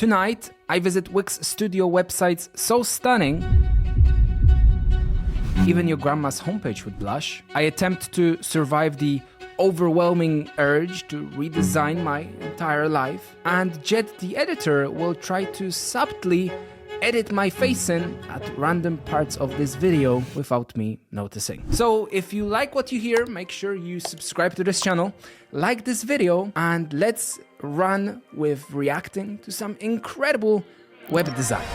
Tonight, I visit Wix Studio websites so stunning, even your grandma's homepage would blush. I attempt to survive the overwhelming urge to redesign my entire life, and Jet the editor will try to subtly edit my face in at random parts of this video without me noticing. So if you like what you hear, make sure you subscribe to this channel, like this video, and let's run with reacting to some incredible web design.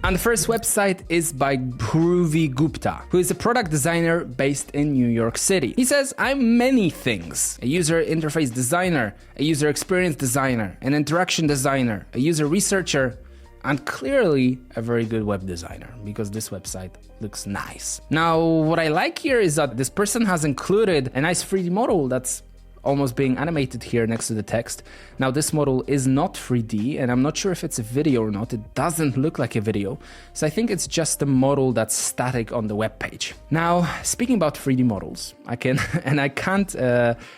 And the first website is by Dhruvi Gupta, who is a product designer based in New York City. He says, I'm many things: a user interface designer, a user experience designer, an interaction designer, a user researcher, and clearly a very good web designer, because this website looks nice. Now, what I like here is that this person has included a nice 3D model that's almost being animated here next to the text. Now, this model is not 3D, and I'm not sure if it's a video or not. It doesn't look like a video, so I think it's just a model that's static on the web page. Now, speaking about 3D models, I can't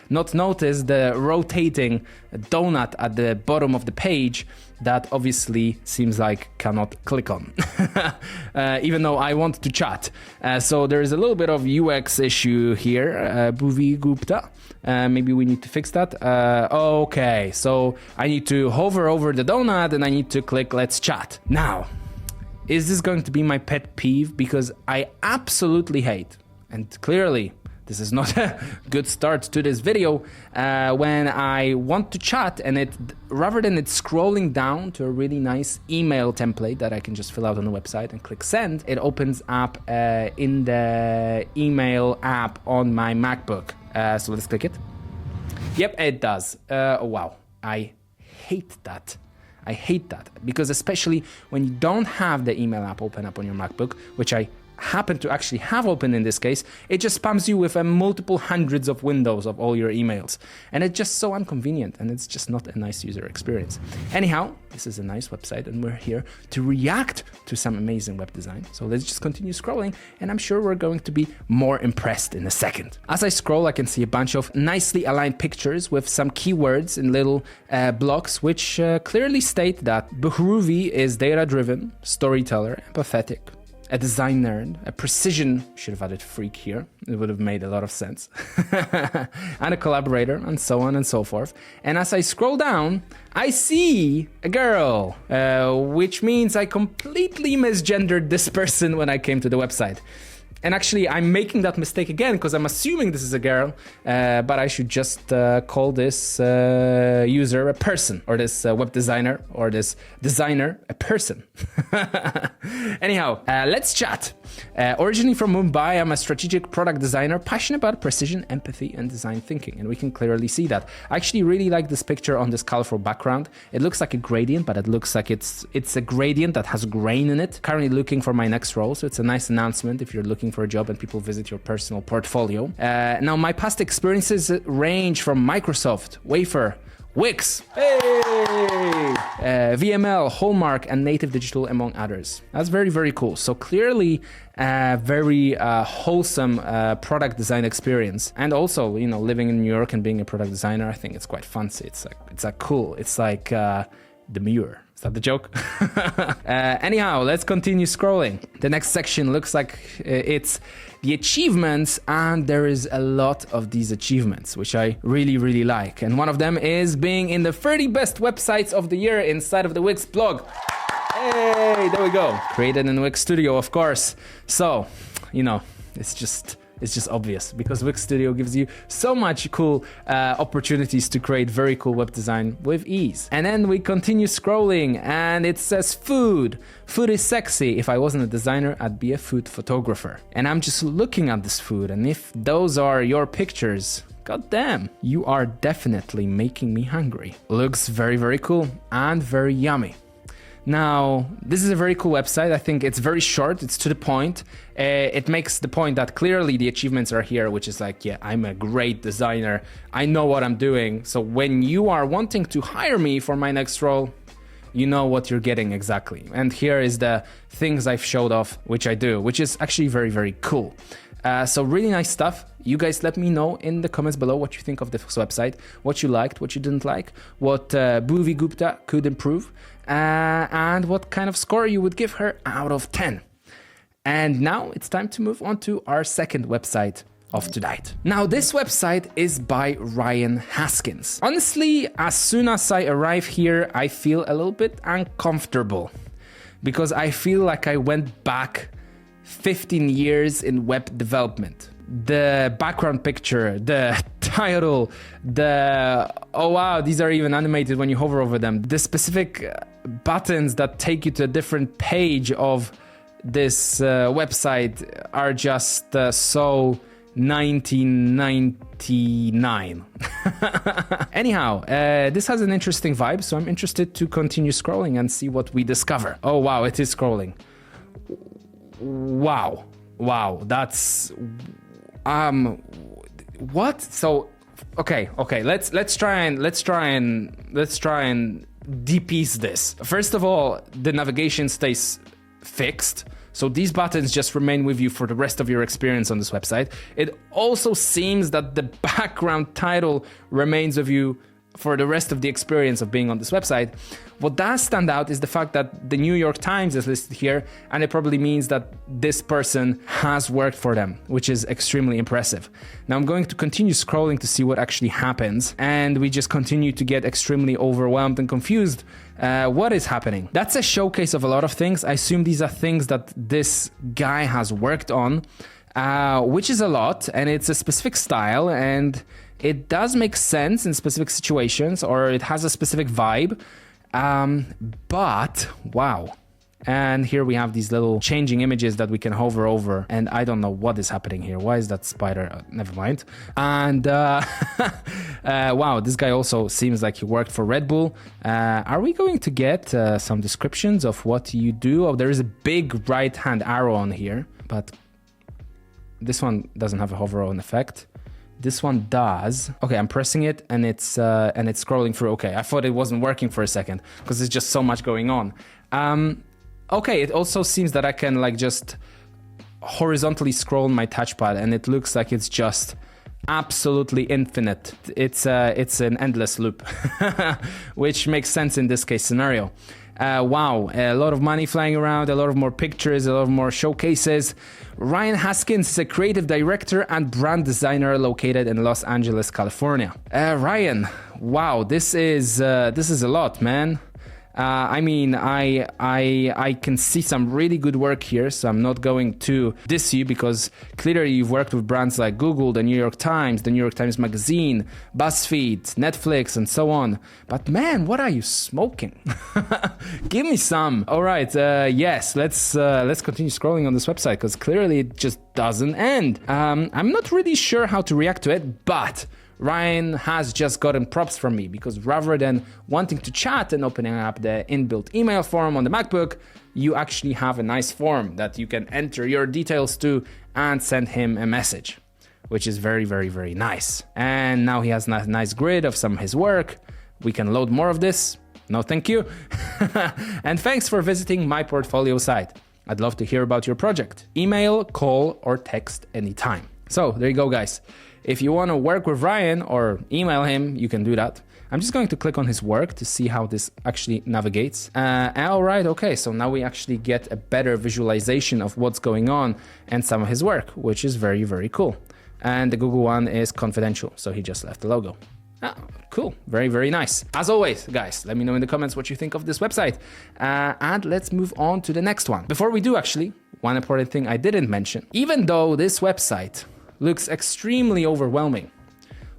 not notice the rotating donut at the bottom of the page that obviously seems like cannot click on, even though I want to chat. So there is a little bit of UX issue here, Dhruvi Gupta. Maybe we need to fix that. Okay, so I need to hover over the donut and I need to click let's chat. Now, is this going to be my pet peeve? Because I absolutely hate, and clearly this is not a good start to this video, when I want to chat and it, rather than it scrolling down to a really nice email template that I can just fill out on the website and click send, it opens up in the email app on my MacBook. So let's click it. Yep, it does. Oh, wow, I hate that. I hate that, because especially when you don't have the email app open up on your MacBook, which I happen to actually have open in this case, it just spams you with multiple hundreds of windows of all your emails. And it's just so inconvenient, and it's just not a nice user experience. Anyhow, this is a nice website, and we're here to react to some amazing web design. So let's just continue scrolling, and I'm sure we're going to be more impressed in a second. As I scroll, I can see a bunch of nicely aligned pictures with some keywords in little blocks, which clearly state that Dhruvi is data-driven, storyteller, empathetic, a design nerd, a precision, should have added freak here, it would have made a lot of sense, and a collaborator, and so on and so forth. And as I scroll down, I see a girl, which means I completely misgendered this person when I came to the website. And actually, I'm making that mistake again because I'm assuming this is a girl, but I should just call this user a person, or this web designer, or this designer a person. Anyhow, let's chat. Originally from Mumbai, I'm a strategic product designer, passionate about precision, empathy, and design thinking. And we can clearly see that. I actually really like this picture on this colorful background. It looks like a gradient, but it looks like it's a gradient that has grain in it. Currently looking for my next role, so it's a nice announcement if you're looking for a job and people visit your personal portfolio. Now, my past experiences range from Microsoft, Wafer, Wix, VML, Hallmark, and Native Digital, among others. That's very, very cool. So clearly, very wholesome product design experience. And also, you know, living in New York and being a product designer, I think it's quite fancy. It's cool. It's like demure. Is that the joke? Anyhow, let's continue scrolling. The next section looks like it's the achievements, and there is a lot of these achievements, which I really, really like. And one of them is being in the 30 best websites of the year inside of the Wix blog. Hey, there we go. Created in Wix Studio, of course. So, you know, it's just obvious, because Wix Studio gives you so much cool opportunities to create very cool web design with ease. And then we continue scrolling, and it says food. Food is sexy. If I wasn't a designer, I'd be a food photographer. And I'm just looking at this food, and if those are your pictures, god damn, you are definitely making me hungry. Looks very, very cool and very yummy. Now, this is a very cool website. I think it's very short, it's to the point. It makes the point that clearly the achievements are here, which is like, yeah, I'm a great designer. I know what I'm doing. So when you are wanting to hire me for my next role, you know what you're getting exactly. And here is the things I've showed off, which I do, which is actually very, very cool. So really nice stuff. You guys let me know in the comments below what you think of this website, what you liked, what you didn't like, what Bhuvi Gupta could improve, and what kind of score you would give her out of 10. And now it's time to move on to our second website of tonight. Now, this website is by Ryan Haskins. Honestly, as soon as I arrive here, I feel a little bit uncomfortable because I feel like I went back 15 years in web development. The background picture, the title, oh wow, these are even animated when you hover over them. The specific buttons that take you to a different page of this website are just so 1999. Anyhow, this has an interesting vibe, so I'm interested to continue scrolling and see what we discover. Oh wow, it is scrolling. Wow, that's what? So okay, let's try and de-piece this. First of all, the navigation stays fixed, so these buttons just remain with you for the rest of your experience on this website. It also seems that the background title remains with you for the rest of the experience of being on this website. What does stand out is the fact that the New York Times is listed here, and it probably means that this person has worked for them, which is extremely impressive. Now I'm going to continue scrolling to see what actually happens, and we just continue to get extremely overwhelmed and confused. What is happening? That's a showcase of a lot of things. I assume these are things that this guy has worked on, which is a lot, and it's a specific style, and it does make sense in specific situations, or it has a specific vibe, but wow. And here we have these little changing images that we can hover over, and I don't know what is happening here. Why is that spider? Never mind. And wow, this guy also seems like he worked for Red Bull. Are we going to get some descriptions of what you do? Oh, there is a big right hand arrow on here, but this one doesn't have a hover on effect. This one does. Okay, I'm pressing it and it's scrolling through. Okay, I thought it wasn't working for a second because there's just so much going on. Okay, it also seems that I can like just horizontally scroll on my touchpad, and it looks like it's just absolutely infinite. It's an endless loop, which makes sense in this case scenario. Wow, a lot of money flying around, a lot of more pictures, a lot of more showcases. Ryan Haskins is a creative director and brand designer located in Los Angeles, California. Ryan, wow, this is a lot, man. I mean, I can see some really good work here, so I'm not going to diss you because clearly you've worked with brands like Google, the New York Times Magazine, BuzzFeed, Netflix, and so on. But man, what are you smoking? Give me some. All right, yes, let's continue scrolling on this website because clearly it just doesn't end. I'm not really sure how to react to it, but Ryan has just gotten props from me because rather than wanting to chat and opening up the inbuilt email form on the MacBook, you actually have a nice form that you can enter your details to and send him a message, which is very, very, very nice. And now he has a nice grid of some of his work. We can load more of this. No, thank you. And thanks for visiting my portfolio site. I'd love to hear about your project. Email, call, or text anytime. So there you go, guys. If you want to work with Ryan or email him, you can do that. I'm just going to click on his work to see how this actually navigates. All right, okay, so now we actually get a better visualization of what's going on and some of his work, which is very, very cool. And the Google one is confidential, so he just left the logo. Ah, cool, very, very nice. As always, guys, let me know in the comments what you think of this website. And let's move on to the next one. Before we do, actually, one important thing I didn't mention. Even though this website looks extremely overwhelming,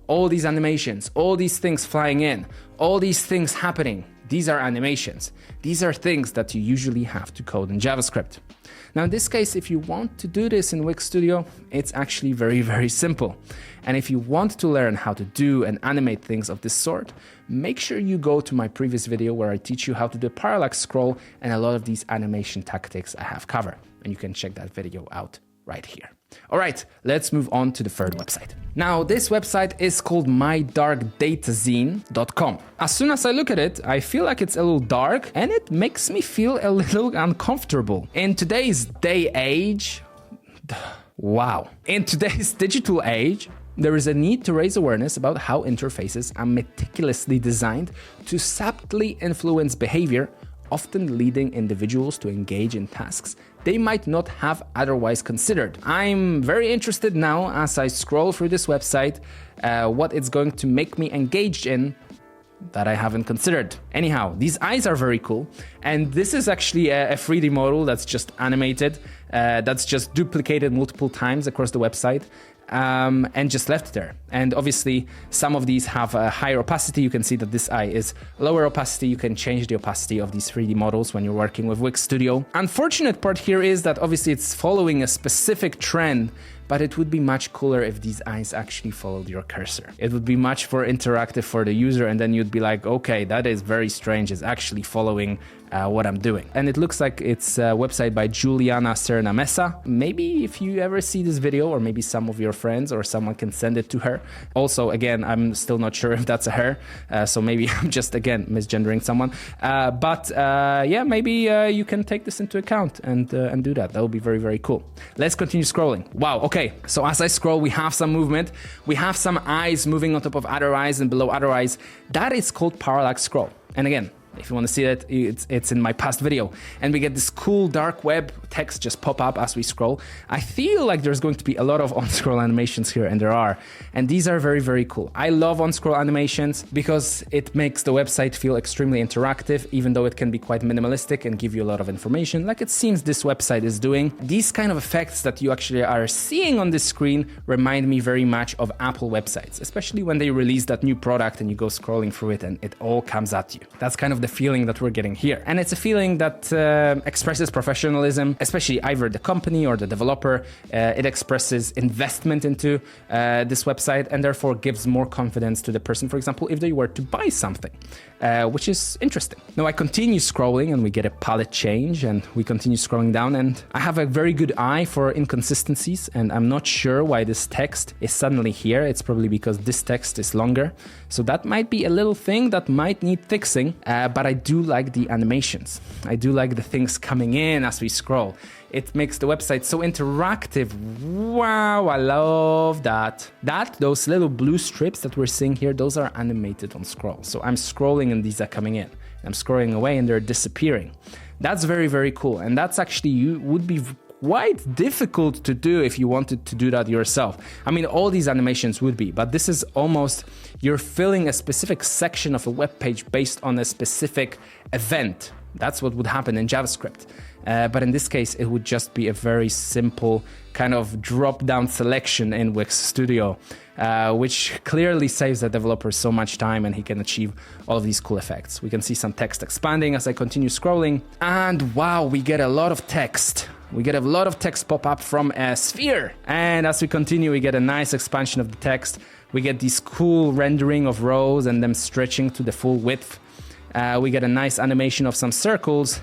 all these animations, all these things flying in, all these things happening, these are animations. These are things that you usually have to code in JavaScript. Now in this case, if you want to do this in Wix Studio, it's actually very, very simple. And if you want to learn how to do and animate things of this sort, make sure you go to my previous video where I teach you how to do parallax scroll and a lot of these animation tactics I have covered. And you can check that video out right here. All right, let's move on to the third website. Now, this website is called mydarkdatazine.com. As soon as I look at it, I feel like it's a little dark and it makes me feel a little uncomfortable. In today's day age, Wow. In today's digital age, there is a need to raise awareness about how interfaces are meticulously designed to subtly influence behavior, often leading individuals to engage in tasks they might not have otherwise considered. I'm very interested now as I scroll through this website, what it's going to make me engaged in that I haven't considered. Anyhow, these eyes are very cool. And this is actually a 3D model that's just animated, that's just duplicated multiple times across the website. And just left there. And obviously some of these have a higher opacity. You can see that this eye is lower opacity. You can change the opacity of these 3D models when you're working with Wix Studio. Unfortunate part here is that obviously it's following a specific trend, but it would be much cooler if these eyes actually followed your cursor. It would be much more interactive for the user, and then you'd be like, okay, that is very strange. It's actually following what I'm doing. And it looks like it's a website by Juliana Cernamesa. Maybe if you ever see this video, or maybe some of your friends or someone can send it to her. Also, again, I'm still not sure if that's a her, so maybe I'm just, again, misgendering someone. But yeah, maybe you can take this into account and do that. That would be very, very cool. Let's continue scrolling. Wow, okay. So as I scroll, we have some movement. We have some eyes moving on top of other eyes and below other eyes. That is called parallax scroll. And again, if you want to see it, it's in my past video. And we get this cool dark web text just pop up as we scroll. I feel like there's going to be a lot of on-scroll animations here, and there are. And these are very, very cool. I love on-scroll animations because it makes the website feel extremely interactive, even though it can be quite minimalistic and give you a lot of information, like it seems this website is doing. These kind of effects that you actually are seeing on this screen remind me very much of Apple websites, especially when they release that new product and you go scrolling through it and it all comes at you. That's kind of the feeling that we're getting here. And it's a feeling that expresses professionalism, especially either the company or the developer. It expresses investment into this website, and therefore gives more confidence to the person, for example, if they were to buy something, which is interesting. Now I continue scrolling and we get a palette change, and we continue scrolling down, and I have a very good eye for inconsistencies, and I'm not sure why this text is suddenly here. It's probably because this text is longer. So that might be a little thing that might need fixing, but I do like the animations. I do like the things coming in as we scroll. It makes the website so interactive. Wow, I love that. Those little blue strips that we're seeing here, those are animated on scroll. So I'm scrolling and these are coming in. I'm scrolling away and they're disappearing. That's very, very cool. And that's actually would be quite difficult to do if you wanted to do that yourself. I mean, all these animations would be, but this is almost, you're filling a specific section of a web page based on a specific event. That's what would happen in JavaScript. But in this case, it would just be a very simple kind of drop-down selection in Wix Studio, which clearly saves the developer so much time, and he can achieve all of these cool effects. We can see some text expanding as I continue scrolling. And wow, we get a lot of text. We get a lot of text pop up from a sphere. And as we continue, we get a nice expansion of the text. We get this cool rendering of rows and them stretching to the full width. We get a nice animation of some circles.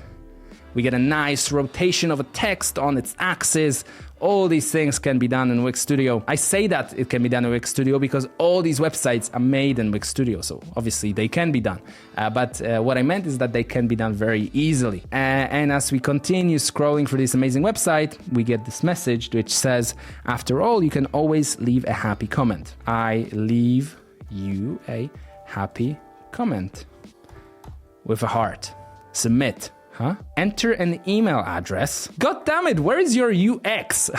We get a nice rotation of a text on its axis. All these things can be done in Wix Studio. I say that it can be done in Wix Studio because all these websites are made in Wix Studio, so obviously they can be done. But what I meant is that they can be done very easily. And as we continue scrolling through this amazing website, we get this message which says, after all, you can always leave a happy comment. I leave you a happy comment with a heart. Submit. Huh? Enter an email address. God damn it, where is your UX?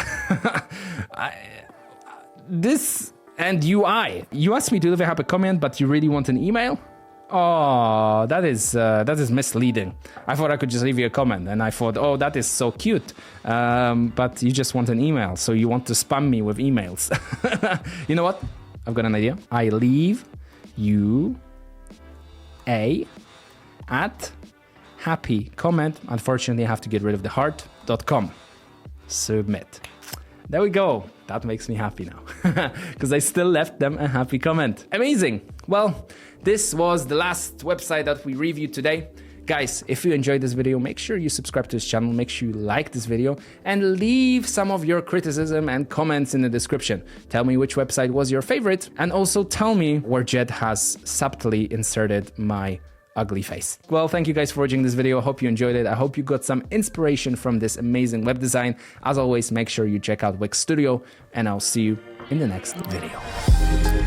This and UI. You asked me to leave a happy comment, but you really want an email? Oh, that is misleading. I thought I could just leave you a comment, and I thought, oh, that is so cute. But you just want an email, so you want to spam me with emails. You know what? I've got an idea. I leave you at happy comment. Unfortunately, I have to get rid of the heart.com. Submit. There we go. That makes me happy now because I still left them a happy comment. Amazing. Well, this was the last website that we reviewed today. Guys, if you enjoyed this video, make sure you subscribe to this channel, make sure you like this video, and leave some of your criticism and comments in the description. Tell me which website was your favorite, and also tell me where Jet has subtly inserted my ugly face. Well, thank you guys for watching this video. I hope you enjoyed it. I hope you got some inspiration from this amazing web design. As always, make sure you check out Wix Studio, and I'll see you in the next video.